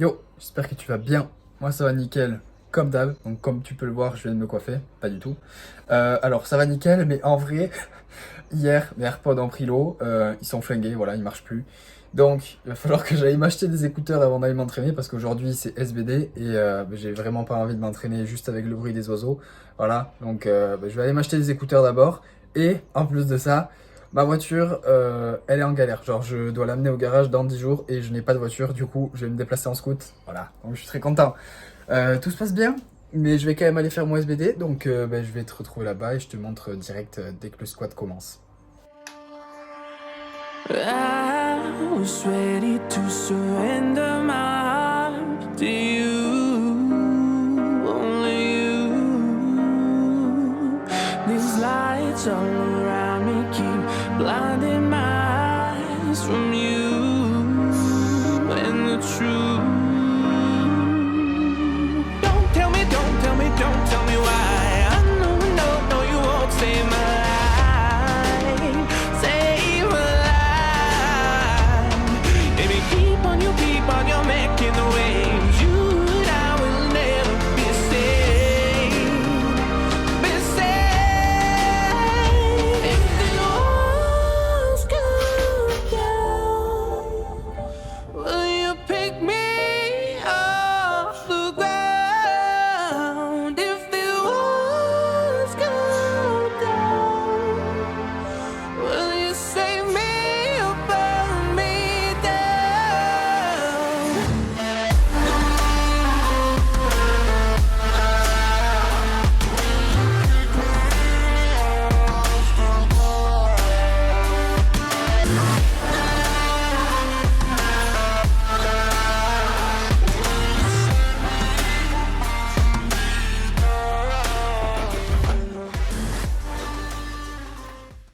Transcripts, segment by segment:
Yo, j'espère que tu vas bien. Moi ça va nickel, comme d'hab. Donc comme tu peux le voir, je viens de me coiffer, pas du tout. Alors ça va nickel, mais en vrai, hier mes AirPods ont pris l'eau, ils sont flingués, voilà, ils marchent plus. Donc il va falloir que j'aille m'acheter des écouteurs avant d'aller m'entraîner parce qu'aujourd'hui c'est SBD et j'ai vraiment pas envie de m'entraîner juste avec le bruit des oiseaux. Voilà, donc je vais aller m'acheter des écouteurs d'abord et en plus de ça. Ma voiture, elle est en galère. Genre, je dois l'amener au garage dans 10 jours et je n'ai pas de voiture. Du coup, je vais me déplacer en scoot. Voilà, donc je suis très content. Tout se passe bien, mais je vais quand même aller faire mon SBD. Donc, je vais te retrouver là-bas et je te montre direct dès que le squat commence. I was ready to surrender my heart to you, only you. These lights all around me keep blinding my eyes from you and the truth. Don't tell me, don't tell me, don't tell me why. I know, no, no, you won't save my life. Save my life. Baby, keep on your making the waves. You and I will never be safe. Be safe. If the walls come down, will you pick me off the ground? If the walls come down, will you save me or burn me down?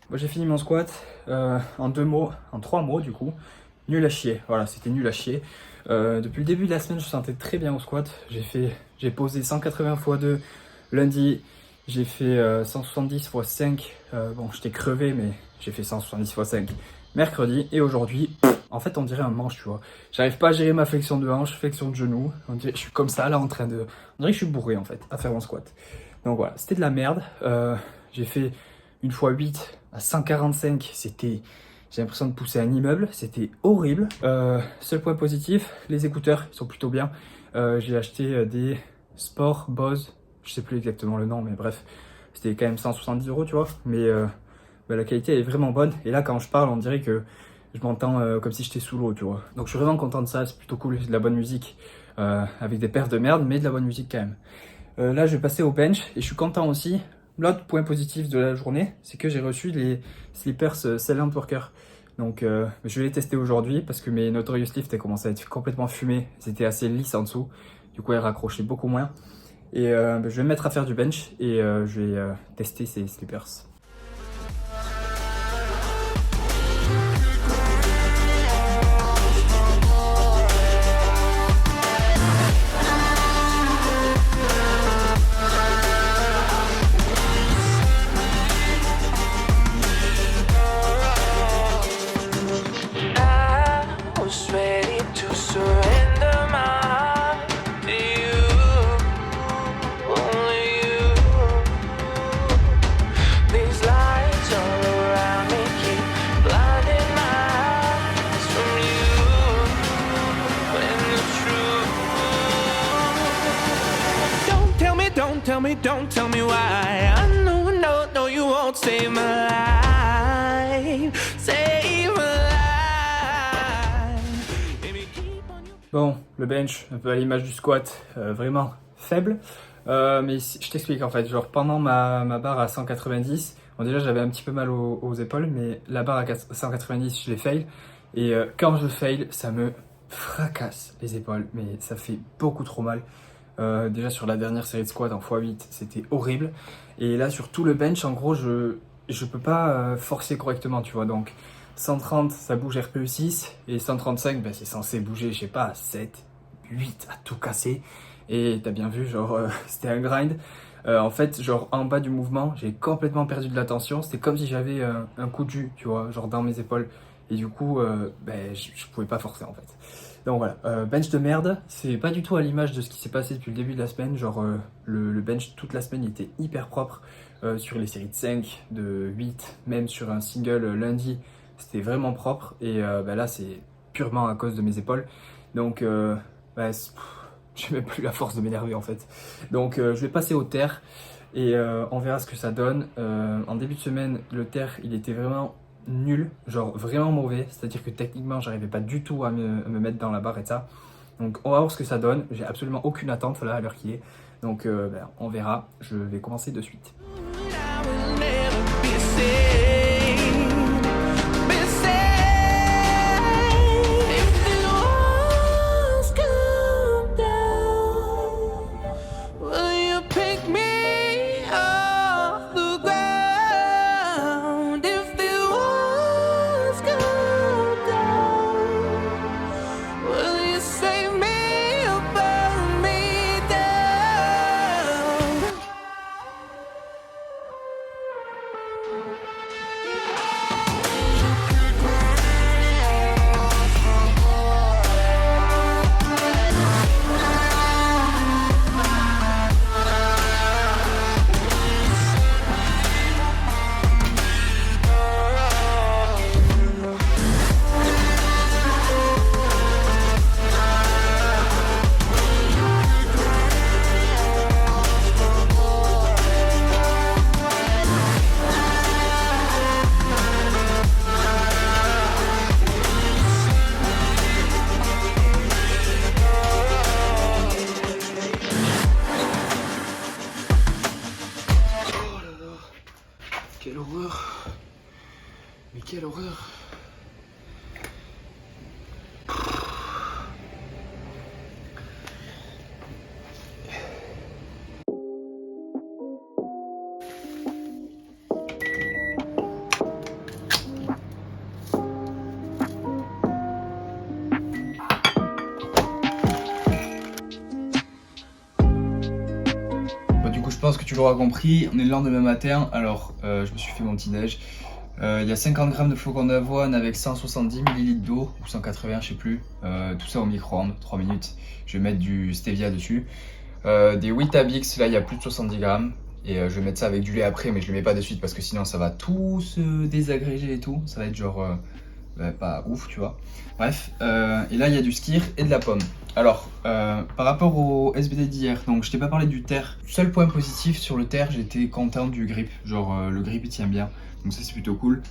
Moi, j'ai fini mon squat en 2 mots, en 3 mots du coup. Nul à chier. Voilà, c'était nul à chier. Depuis le début de la semaine, je me sentais très bien au squat. J'ai posé 180 x 2 lundi. J'ai fait 170 x 5. Bon, j'étais crevé, mais j'ai fait 170 x 5 mercredi. Et aujourd'hui, en fait, on dirait un manche, tu vois. J'arrive pas à gérer ma flexion de hanche, flexion de genou. Je suis comme ça, là, en train de... On dirait que je suis bourré, en fait, à faire mon squat. Donc voilà, c'était de la merde. J'ai fait une fois 8 à 145. J'ai l'impression de pousser un immeuble. C'était horrible. Seul point positif, les écouteurs, ils sont plutôt bien. J'ai acheté des Sport Bose. Je sais plus exactement le nom, mais bref. C'était quand même 170 €, tu vois. Mais la qualité elle est vraiment bonne. Et là, quand je parle, on dirait que je m'entends comme si j'étais sous l'eau, tu vois. Donc je suis vraiment content de ça. C'est plutôt cool. C'est de la bonne musique. Avec des paires de merde, mais de la bonne musique quand même. Là, je vais passer au bench et je suis content aussi. L'autre point positif de la journée, c'est que j'ai reçu les slippers Silent Worker. Donc, je vais les tester aujourd'hui parce que mes Notorious Lift elles commencent à être complètement fumées. C'était assez lisse en dessous. Du coup, elles raccrochaient beaucoup moins. Et je vais me mettre à faire du bench et je vais tester ces slippers. I was ready to surrender my heart to you, only you. These lights all around me keep blinding my eyes from you and the truth. Don't tell me, don't tell me, don't tell me why. I know, no, no, you won't save my life. Save my life. Baby, keep on your... Bon, le bench, un peu à l'image du squat, vraiment faible. Mais je t'explique en fait, genre pendant ma barre à 190, bon déjà j'avais un petit peu mal aux épaules, mais la barre à 190 je l'ai fail. Et quand je fail, ça me fracasse les épaules, mais ça fait beaucoup trop mal. Déjà sur la dernière série de squat en x8, c'était horrible. Et là sur tout le bench, en gros, je peux pas forcer correctement, tu vois. Donc 130, ça bouge RPE 6, et 135, ben, c'est censé bouger, je sais pas, 7, 8, à tout casser. Et t'as bien vu, genre, c'était un grind. En fait, genre, en bas du mouvement, j'ai complètement perdu de la tension. C'était comme si j'avais un coup de jus, tu vois, genre dans mes épaules. Et du coup, ben, je pouvais pas forcer, en fait. Donc voilà, bench de merde, c'est pas du tout à l'image de ce qui s'est passé depuis le début de la semaine. Genre le bench toute la semaine il était hyper propre sur les séries de 5, de 8, même sur un single lundi, c'était vraiment propre. Et là c'est purement à cause de mes épaules. Donc j'ai même plus la force de m'énerver en fait. Donc je vais passer au terre et on verra ce que ça donne. En début de semaine, le terre il était vraiment nul, genre vraiment mauvais, c'est-à-dire que techniquement j'arrivais pas du tout à me mettre dans la barre et ça. Donc on va voir ce que ça donne, j'ai absolument aucune attente là à l'heure qui est. Donc on verra, je vais commencer de suite. I will never be saved, be saved. If the walls come down, will you pick me off the ground? If the walls come down, will you save me or burn me down? Quelle horreur! Mais quelle horreur! Du coup je pense que tu l'auras compris, on est le lendemain matin, alors je me suis fait mon petit déj. Il y a 50 grammes de flocons d'avoine avec 170 ml d'eau, ou 180 je sais plus, tout ça au micro-ondes, 3 minutes. Je vais mettre du stevia dessus. Des Weetabix, là il y a plus de 70 grammes. Et je vais mettre ça avec du lait après, mais je le mets pas de suite parce que sinon ça va tout se désagréger et tout. Ça va être genre pas ouf, tu vois. Bref, et là il y a du skyr et de la pomme. Alors, par rapport au SBD d'hier, donc je t'ai pas parlé du terre. Seul point positif sur le terre, j'étais content du grip. Genre le grip il tient bien, donc ça c'est plutôt cool.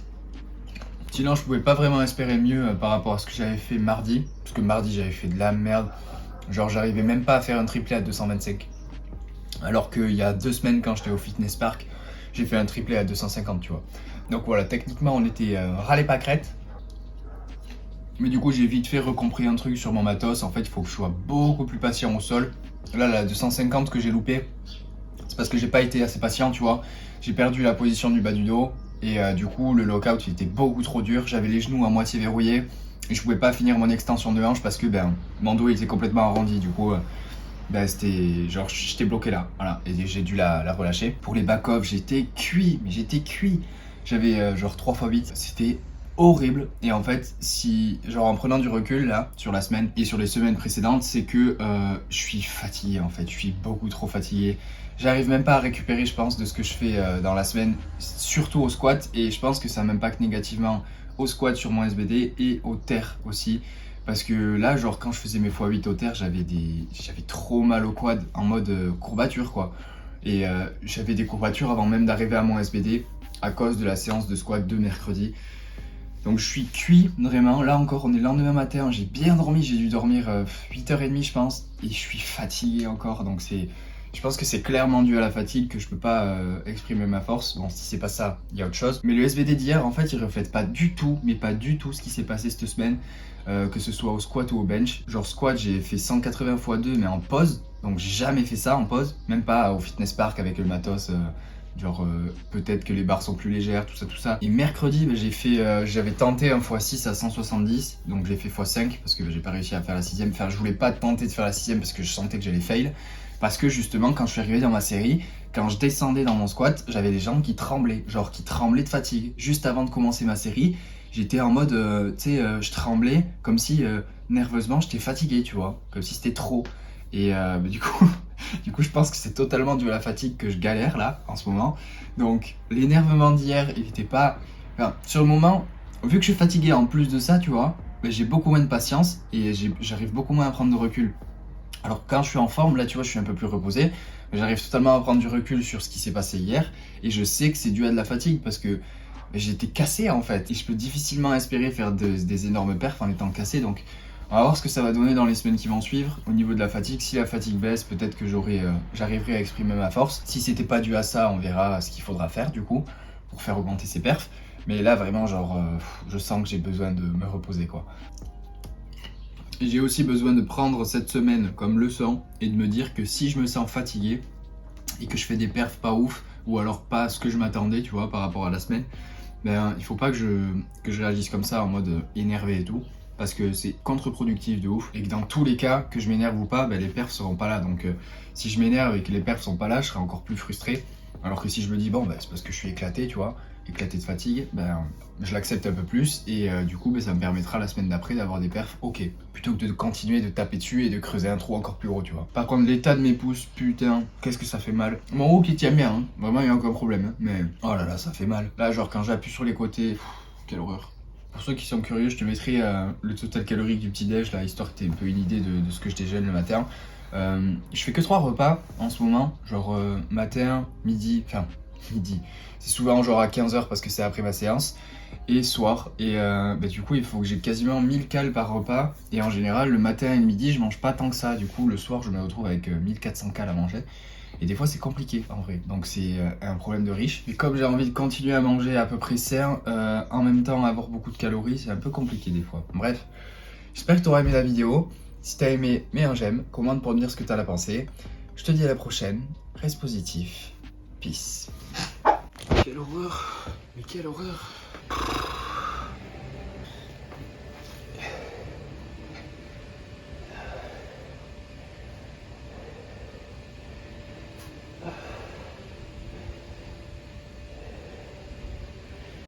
Sinon je pouvais pas vraiment espérer mieux par rapport à ce que j'avais fait mardi. Parce que mardi j'avais fait de la merde. Genre j'arrivais même pas à faire un triplé à 225. Alors qu'il y a 2 semaines quand j'étais au fitness park, j'ai fait un triplé à 250, tu vois. Donc voilà, techniquement on était râlé pas crête. Mais du coup j'ai vite fait recompris un truc sur mon matos. En fait il faut que je sois beaucoup plus patient au sol. Là la 250 que j'ai loupé, c'est parce que j'ai pas été assez patient, tu vois. J'ai perdu la position du bas du dos. Et du coup le lockout il était beaucoup trop dur. J'avais les genoux à moitié verrouillés. Et je pouvais pas finir mon extension de hanche parce que mon dos il était complètement arrondi. Du coup c'était genre j'étais bloqué là, voilà, et j'ai dû la relâcher. Pour les back-off j'étais cuit, mais j'étais cuit. J'avais genre 3x8, c'était horrible. Et en fait si genre en prenant du recul là sur la semaine et sur les semaines précédentes, c'est que je suis fatigué en fait, je suis beaucoup trop fatigué. J'arrive même pas à récupérer je pense de ce que je fais dans la semaine, surtout au squat, et je pense que ça m'impacte négativement au squat sur mon SBD et au terre aussi. Parce que là, genre quand je faisais mes x8 au terre, j'avais trop mal au quad en mode courbature quoi. Et j'avais des courbatures avant même d'arriver à mon SBD à cause de la séance de squat de mercredi. Donc je suis cuit vraiment. Là encore, on est le lendemain matin, j'ai bien dormi, j'ai dû dormir 8h30 je pense. Et je suis fatigué encore, donc je pense que c'est clairement dû à la fatigue que je peux pas exprimer ma force. Bon, si c'est pas ça, il y a autre chose. Mais le SBD d'hier, en fait, il reflète pas du tout, mais pas du tout ce qui s'est passé cette semaine. Que ce soit au squat ou au bench. Genre squat, j'ai fait 180 x 2 mais en pause. Donc j'ai jamais fait ça en pause. Même pas au fitness park avec le matos. Peut-être que les barres sont plus légères, tout ça. Et mercredi, j'avais tenté un x6 à 170. Donc j'ai fait x5 parce que j'ai pas réussi à faire la 6ème. Enfin, je voulais pas tenter de faire la 6ème parce que je sentais que j'allais fail. Parce que justement, quand je suis arrivé dans ma série, quand je descendais dans mon squat, j'avais les jambes qui tremblaient. Genre qui tremblaient de fatigue. Juste avant de commencer ma série, j'étais en mode, je tremblais comme si nerveusement, j'étais fatigué, tu vois, comme si c'était trop. Et du coup, je pense que c'est totalement dû à la fatigue que je galère là, en ce moment. Donc, l'énervement d'hier, il était pas... Enfin, sur le moment, vu que je suis fatigué en plus de ça, tu vois, j'ai beaucoup moins de patience et j'arrive beaucoup moins à prendre de recul. Alors quand je suis en forme, là tu vois, je suis un peu plus reposé, j'arrive totalement à prendre du recul sur ce qui s'est passé hier et je sais que c'est dû à de la fatigue parce que j'étais cassé en fait et je peux difficilement espérer faire des énormes perfs en étant cassé. Donc on va voir ce que ça va donner dans les semaines qui vont suivre au niveau de la fatigue. Si la fatigue baisse, peut-être que j'arriverai à exprimer ma force. Si c'était pas dû à ça, on verra ce qu'il faudra faire du coup pour faire augmenter ses perfs. Mais là vraiment genre je sens que j'ai besoin de me reposer quoi. Et j'ai aussi besoin de prendre cette semaine comme leçon et de me dire que si je me sens fatigué et que je fais des perfs pas ouf ou alors pas ce que je m'attendais, tu vois, par rapport à la semaine, ben il faut pas que je réagisse comme ça en mode énervé et tout, parce que c'est contre-productif de ouf et que dans tous les cas, que je m'énerve ou pas, ben les perfs seront pas là. Donc si je m'énerve et que les perfs sont pas là, je serai encore plus frustré. Alors que si je me dis bon ben c'est parce que je suis éclaté, tu vois, éclaté de fatigue, ben je l'accepte un peu plus et du coup ben, ça me permettra la semaine d'après d'avoir des perfs ok, plutôt que de continuer de taper dessus et de creuser un trou encore plus gros, tu vois. Par contre l'état de mes pouces, putain, qu'est-ce que ça fait mal. Mon haut qui tient bien, hein. Vraiment il y a aucun problème, hein. Mais oh là là ça fait mal. Là genre quand j'appuie sur les côtés, quelle horreur. Pour ceux qui sont curieux, je te mettrai le total calorique du petit déj là, histoire que tu aies un peu une idée de ce que je déjeune le matin. Je fais que 3 repas en ce moment, genre matin, midi, enfin midi. C'est souvent genre à 15h parce que c'est après ma séance et soir. Et du coup il faut que j'ai quasiment 1000 cales par repas. Et en général le matin et le midi je mange pas tant que ça. Du coup le soir je me retrouve avec 1400 cales à manger. Et des fois c'est compliqué en vrai. Donc c'est un problème de riche. Mais comme j'ai envie de continuer à manger à peu près sain, en même temps avoir beaucoup de calories, c'est un peu compliqué des fois. Bref, j'espère que tu auras aimé la vidéo. Si t'as aimé, mets un j'aime, commente pour me dire ce que t'en as pensé. Je te dis à la prochaine, reste positif, peace. Quelle horreur, mais quelle horreur.